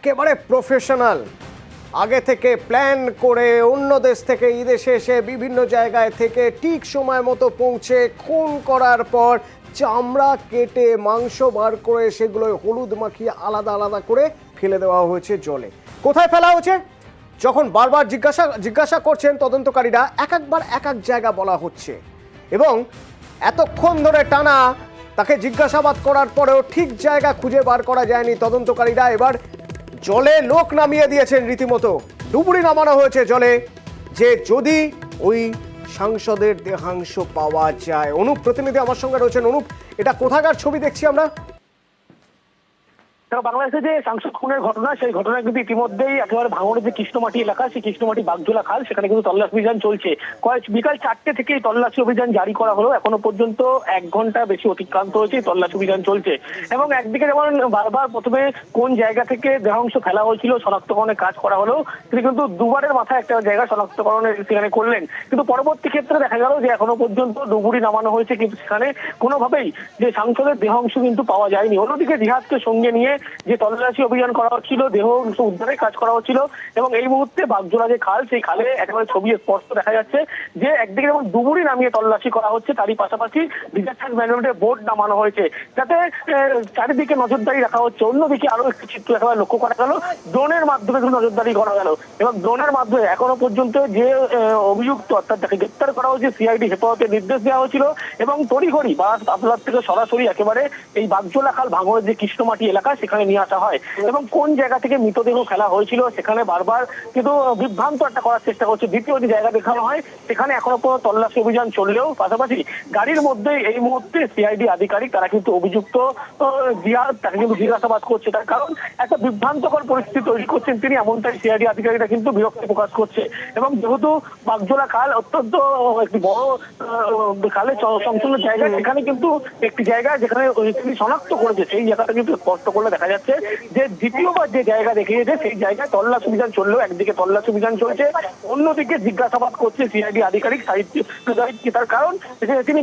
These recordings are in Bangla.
একেবারে প্রফেশনাল, আগে থেকে প্ল্যান করে অন্য দেশ থেকে এই দেশে এসে বিভিন্ন জায়গায় থেকে ঠিক সময় মতো পৌঁছে খুন করার পর চামড়া কেটে মাংস বার করে সেগুলো হলুদ মাখিয়ে আলাদা আলাদা করে ফেলে দেওয়া হয়েছে জলে। কোথায় ফেলা হয়েছে? যখন বারবার জিজ্ঞাসা করছেন তদন্তকারীরা, একবার এক এক জায়গা বলা হচ্ছে এবং এতক্ষণ ধরে টানা তাকে জিজ্ঞাসাবাদ করার পরেও ঠিক জায়গা খুঁজে বার করা যায়নি তদন্তকারীরা। এবার জলে লোক নামিয়ে দিয়েছেন, রীতিমতো ডুবুরি নামানো হয়েছে জলে, যে যদি ওই সাংসদের দেহাংশ পাওয়া যায়। অনুপ প্রতিনিধি আমার সঙ্গে রয়েছেন। অনুপ, এটা কোথাকার ছবি দেখছি আমরা? বাংলাদেশে যে সাংসদ খুনের ঘটনা, সেই ঘটনা কিন্তু ইতিমধ্যেই একেবারে ভাঙড়ের যে কৃষ্ণমাটি এলাকা, সেই কৃষ্ণমাটি বাগজোলা খাল, সেখানে কিন্তু তল্লাশি অভিযান চলছে। বিকাল 4টে থেকে তল্লাশি অভিযান জারি করা হলো। এখনো পর্যন্ত 1 ঘন্টা বেশি অতিক্রান্ত হয়েছে, তল্লাশি অভিযান চলছে। এবং একদিকে যেমন বারবার প্রথমে কোন জায়গা থেকে দেহাংশ ফেলা হয়েছিল শনাক্তকরণের কাজ করা হলো, তিনি কিন্তু দুবারের মাথায় একটা জায়গা শনাক্তকরণের সেখানে করলেন। কিন্তু পরবর্তী ক্ষেত্রে দেখা গেল যে এখনো পর্যন্ত ডুবুরি নামানো হয়েছে, কিন্তু সেখানে কোনোভাবেই যে সাংসদের দেহাংশ কিন্তু পাওয়া যায়নি। অন্যদিকে জিহাদকে সঙ্গে নিয়ে যে তল্লাশি অভিযান করা হচ্ছিল, দেহ উদ্ধারের কাজ করা হচ্ছিল। এবং এই মুহূর্তে বাগজোলা যে খাল, সেই খালে একেবারে ছবি স্পষ্ট দেখা যাচ্ছে যে একদিকে যেমন ডুবুরি নামিয়ে তল্লাশি করা হচ্ছে, তারই পাশাপাশি ডিজাস্টার ম্যানেজমেন্টের বোর্ড নামানো হয়েছে, যাতে চারিদিকে নজরদারি রাখা হচ্ছে। অন্যদিকে আরো একটি চিত্র একেবারে লক্ষ্য করা গেল, ড্রোনের মাধ্যমে নজরদারি করা গেল। এবং ড্রোনের মাধ্যমে এখনো পর্যন্ত যে অভিযুক্ত, অর্থাৎ তাকে গ্রেপ্তার করা হয়েছে, সিআইডি হেফাজতের নির্দেশ দেওয়া হয়েছিল এবং তড়িঘড়ি বা আপনার থেকে সরাসরি একেবারে এই বাগজোলা খাল ভাঙড়ের যে কৃষ্ণমাটি এলাকা, সেখানে নিয়ে আসা হয়। এবং কোন জায়গা থেকে মৃতদেহ ফেলা হয়েছিল সেখানে বারবার কিন্তু বিভ্রান্ত একটা করার চেষ্টা করছে। দ্বিতীয় যে জায়গা দেখানো হয়, সেখানে এখনো পর্যন্ত তল্লাশি অভিযান চললেও পাশাপাশি গাড়ির মধ্যে এই মুহূর্তে সিআইডি আধিকারিক, তারা কিন্তু অভিযুক্ত জিহাদ, তাকে কিন্তু জিজ্ঞাসাবাদ করছে। তার কারণ একটা বিভ্রান্তকর পরিস্থিতি তৈরি করছেন তিনি, এমনটাই সিআইডি আধিকারিকরা কিন্তু বিরক্তি প্রকাশ করছে। এবং যেহেতু বাগজোলা খাল অত্যন্ত একটি বড় খালে সংলগ্ন জায়গা, সেখানে কিন্তু একটি জায়গা যেখানে তিনি শনাক্ত করেছে, সেই জায়গাটা কিন্তু স্পষ্ট করলে দেখা যাচ্ছে যে দ্বিতীয়বার যে জায়গা দেখিয়েছে সেই জায়গায় তল্লাশি অভিযান চললেও একদিকে তল্লাশি অভিযান চলছে, অন্যদিকে জিজ্ঞাসাবাদ করছে সিআইডি আধিকারিক সাহিত্য। তার কারণ তিনি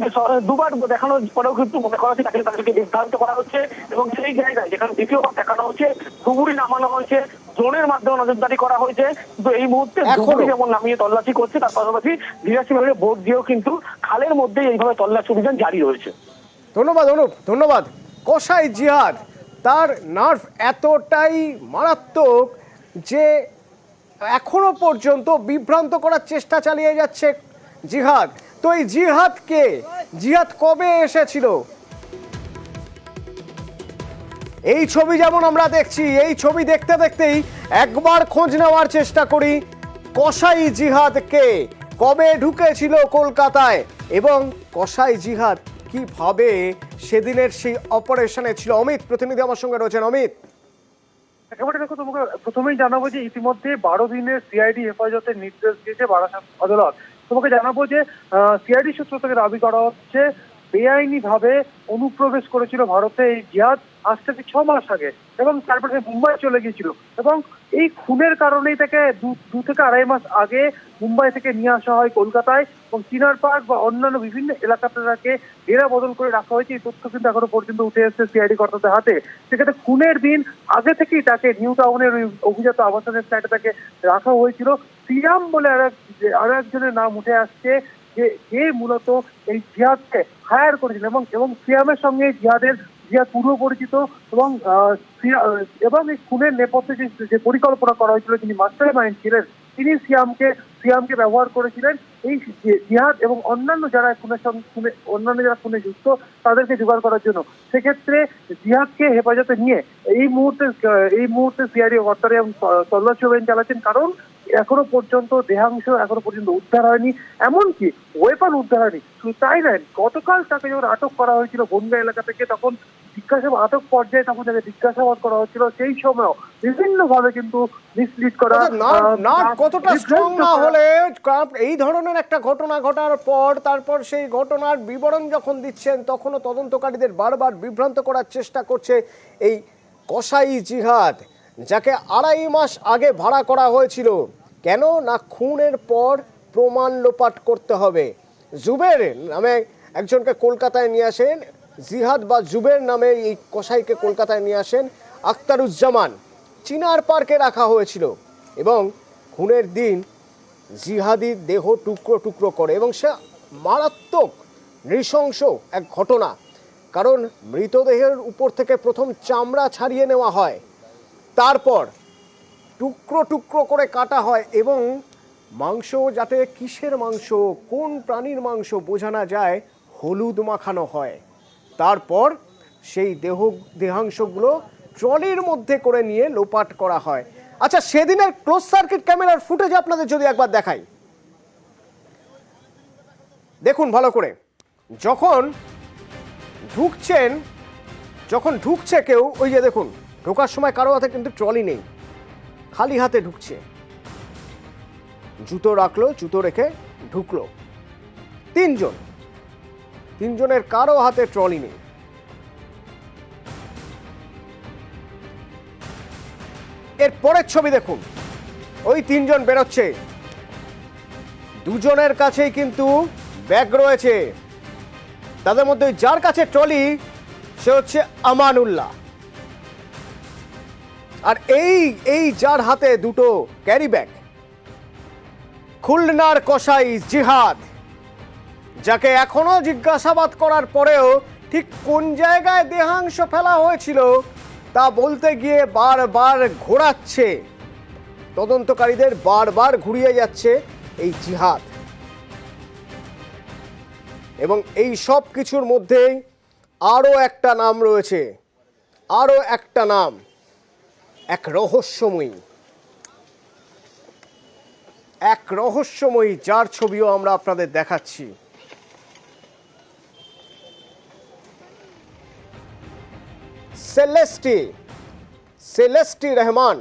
দুবার দেখানোর পরেও কিন্তু মনে করা হচ্ছে তাদেরকে বিভ্রান্ত করা হচ্ছে। এবং সেই জায়গায় যেখানে দ্বিতীয়বার দেখানো হচ্ছে, ডুবুরি নামানো হয়েছে, ড্রোনের মাধ্যমে নজরদারি করা হয়েছে। কিন্তু এই মুহূর্তে ডুবুরি যেমন নামিয়ে তল্লাশি করছে, তার পাশাপাশি ডিজাস্টার ম্যানেজমেন্টের বোর্ড দিয়েও কিন্তু খালের মধ্যে এইভাবে তল্লাশি অভিযান জারি রয়েছে। ধন্যবাদ অনুপ, ধন্যবাদ। কসাই জিহাদ, তার নার্ভ এতটাই মারাত্মক যে এখনো পর্যন্ত বিভ্রান্ত করার চেষ্টা চালিয়ে যাচ্ছে জিহাদ। তো এই জিহাদকে, জিহাদ কবে এসেছিল? এই ছবি যেমন আমরা দেখছি, এই ছবি দেখতে দেখতেই একবার খোঁজ নেওয়ার চেষ্টা করি কসাই জিহাদকে, কবে ঢুকেছিল কলকাতায় এবং কসাই জিহাদ কিভাবে সেদিনের সেই অপারেশনে ছিল। অমিত প্রতিনিধি আমার সঙ্গে রয়েছেন। অমিত, একেবারে দেখো, তোমাকে প্রথমেই জানাবো যে ইতিমধ্যে 12 দিনের সিআইডি হেফাজতের নির্দেশ দিয়েছে বারাসাত আদালত। তোমাকে জানাবো যে সিআইডি সূত্র থেকে দাবি করা হচ্ছে বেআইনি ভাবে অনুপ্রবেশ করেছিল ভারতে এই জিহাদ আজ থেকে 6 মাস আগে, এবং তারপরে মুম্বাই চলে গিয়েছিল। এবং এই খুনের কারণেই তাকে 2 থেকে 2.5 মাস আগে মুম্বাই থেকে নিয়ে আসা হয় কলকাতায়, এবং চিনার পার্ক বা অন্যান্য বিভিন্ন এলাকাতে তাকে ডেরা বদল করে রাখা হয়েছে। এই তথ্য কিন্তু এখনো পর্যন্ত উঠে এসেছে সিআইডি কর্তাদের হাতে। সেক্ষেত্রে খুনের দিন আগে থেকেই তাকে নিউ টাউনের ওই অভিজাত আবাসনের ফ্ল্যাটে তাকে রাখা হয়েছিল। সিয়াম বলে আরো একজনের নাম উঠে আসছে, যে মূলত এই জিহাদকে হায়ার করেছিল এবং সিয়ামের সঙ্গে জিহাদ পূর্ব পরিচিত। এবং এই খুনের নেপথ্যে যে পরিকল্পনা করা হয়েছিল, তিনি মাস্টার মাইন্ড ছিলেন, তিনি সিয়ামকে ব্যবহার করেছিলেন এই জিহাদ এবং অন্যান্য যারা খুনে যুক্ত তাদেরকে জোগাড় করার জন্য। সেক্ষেত্রে জিহাদকে হেফাজতে নিয়ে এই মুহূর্তে সিআইডি কর্তারা তল্লাশি অভিযান চালাচ্ছেন, কারণ এখনো পর্যন্ত দেহাংশ উদ্ধার হয়নি, এমনকি ওয়েপন উদ্ধার হয়নি। শুধু তাই নয়, গতকাল তাকে যখন আটক করা হয়েছিল বনগা এলাকা থেকে, তখন আটক পর্যায়ে তখন তাকে জিজ্ঞাসাবাদ করা হচ্ছিল, সেই সময় বিভিন্ন ভাবে কিন্তু মিসলিড করা, কতটা স্ট্রং না হলে এই ধরনের একটা ঘটনা ঘটার পর তারপর সেই ঘটনার বিবরণ যখন দিচ্ছেন, তখনও তদন্তকারীদের বারবার বিভ্রান্ত করার চেষ্টা করছে এই কসাই জিহাদ, যাকে 2.5 মাস আগে ভাড়া করা হয়েছিল। কেন না, খুনের পর প্রমাণ লোপাট করতে হবে। জুবের নামে একজনকে কলকাতায় নিয়ে আসেন, জিহাদ বা জুবের নামে এই কসাইকে কলকাতায় নিয়ে আসেন আখতারুজ্জামান। চিনার পার্কে রাখা হয়েছিল এবং খুনের দিন জিহাদির দেহ টুকরো টুকরো করে, এবং সে মারাত্মক নৃশংস এক ঘটনা। কারণ মৃতদেহের উপর থেকে প্রথম চামড়া ছাড়িয়ে নেওয়া হয়, তারপর টুকরো টুকরো করে কাটা হয় এবং মাংস, যাতে কিসের মাংস, কোন প্রাণীর মাংস বোঝা না যায়, হলুদ মাখানো হয়। তারপর সেই দেহাংশগুলো ট্রলির মধ্যে করে নিয়ে লোপাট করা হয়। আচ্ছা, সেদিনের ক্লোজ সার্কিট ক্যামেরার ফুটেজ আপনাদের যদি একবার দেখাই, দেখুন ভালো করে। যখন ঢুকছে কেউ, ওই যে দেখুন, ঢোকার সময় কারো হাতে কিন্তু ট্রলি নেই, খালি হাতে ঢুকছে, জুতো রাখলো, জুতো রেখে ঢুকলো। তিনজনের কারো হাতে ট্রলি নেই। এর পরের ছবি দেখুন, ওই তিনজন বেরোচ্ছে, দুজনের কাছেই কিন্তু ব্যাগ রয়েছে। তাদের মধ্যে যার কাছে ট্রলি সে হচ্ছে আমানুল্লাহ, আর এই যার হাতে দুটো ক্যারি ব্যাগ, খুলনার কসাই জিহাদ, যাকে এখনো জিজ্ঞাসাবাদ করার পরেও ঠিক কোন জায়গায় দেহাংশ ফেলা হয়েছিল তা বলতে গিয়ে বারবার ঘোরাচ্ছে, তদন্তকারীদের বারবার ঘুরিয়ে যাচ্ছে এই জিহাদ। এবং এই সব কিছুর মধ্যেই আরও একটা নাম রয়েছে, আরও একটা নাম, এক রহস্যময়ী, যার ছবিও আমরা আপনাদের দেখাচ্ছি। সেলেস্টি রহমান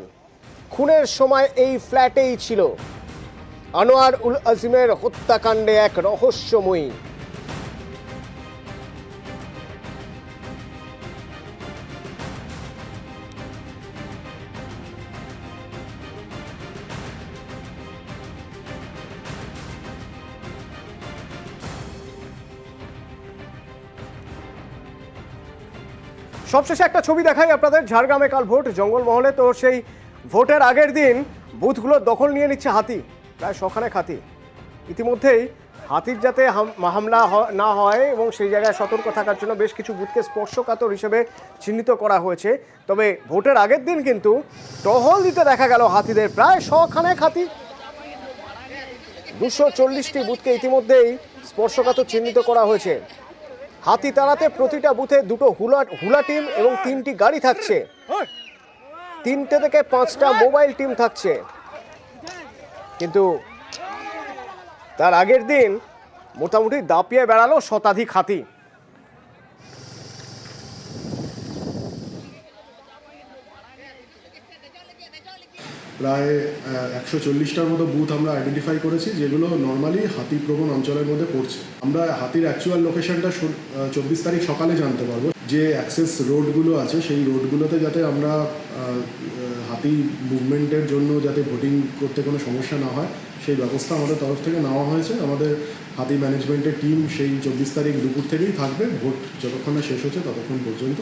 খুনের সময় এই ফ্ল্যাটেই ছিল। আনোয়ার উল আজিমের হত্যাকাণ্ডে এক রহস্যময়ী। সবশেষে একটা ছবি দেখাই আপনাদের। ঝাড়গ্রামে কাল ভোট, জঙ্গলমহলে। তো সেই ভোটের আগের দিন বুথগুলো দখল নিয়ে নিচ্ছে হাতি, প্রায় 100খানেক হাতি। ইতিমধ্যেই হাতির যাতে হামলা না হয় এবং সেই জায়গায় সতর্ক থাকার জন্য বেশ কিছু বুথকে স্পর্শকাতর হিসেবে চিহ্নিত করা হয়েছে। তবে ভোটের আগের দিন কিন্তু টহল দিতে দেখা গেল হাতিদের প্রায় 100খানেক হাতি। 240টি বুথকে ইতিমধ্যেই স্পর্শকাতর চিহ্নিত করা হয়েছে। হাতি তাড়াতে প্রতিটা বুথে দুটো হুলা টিম এবং 3টি গাড়ি থাকছে, 3টে থেকে 5টা মোবাইল টিম থাকছে। কিন্তু তার আগের দিন মোটামুটি দাপিয়ে বেড়ালো শতাধিক হাতি। প্রায় 140টার মতো বুথ আমরা আইডেন্টিফাই করেছি, যেগুলো নর্মালি হাতি প্রবণ অঞ্চলের মধ্যে পড়ছে। আমরা হাতির অ্যাকচুয়াল লোকেশনটা 24 তারিখ সকালে জানতে পারবো। যে অ্যাক্সেস রোডগুলো আছে সেই রোডগুলোতে যাতে আমরা হাতি মুভমেন্টের জন্য যাতে ভোটিং করতে কোনো সমস্যা না হয় সেই ব্যবস্থা আমাদের তরফ থেকে নেওয়া হয়েছে। আমাদের হাতি ম্যানেজমেন্টের টিম সেই 24 তারিখ দুপুর থেকেই থাকবে, ভোট যতক্ষণ না শেষ হচ্ছে ততক্ষণ পর্যন্ত।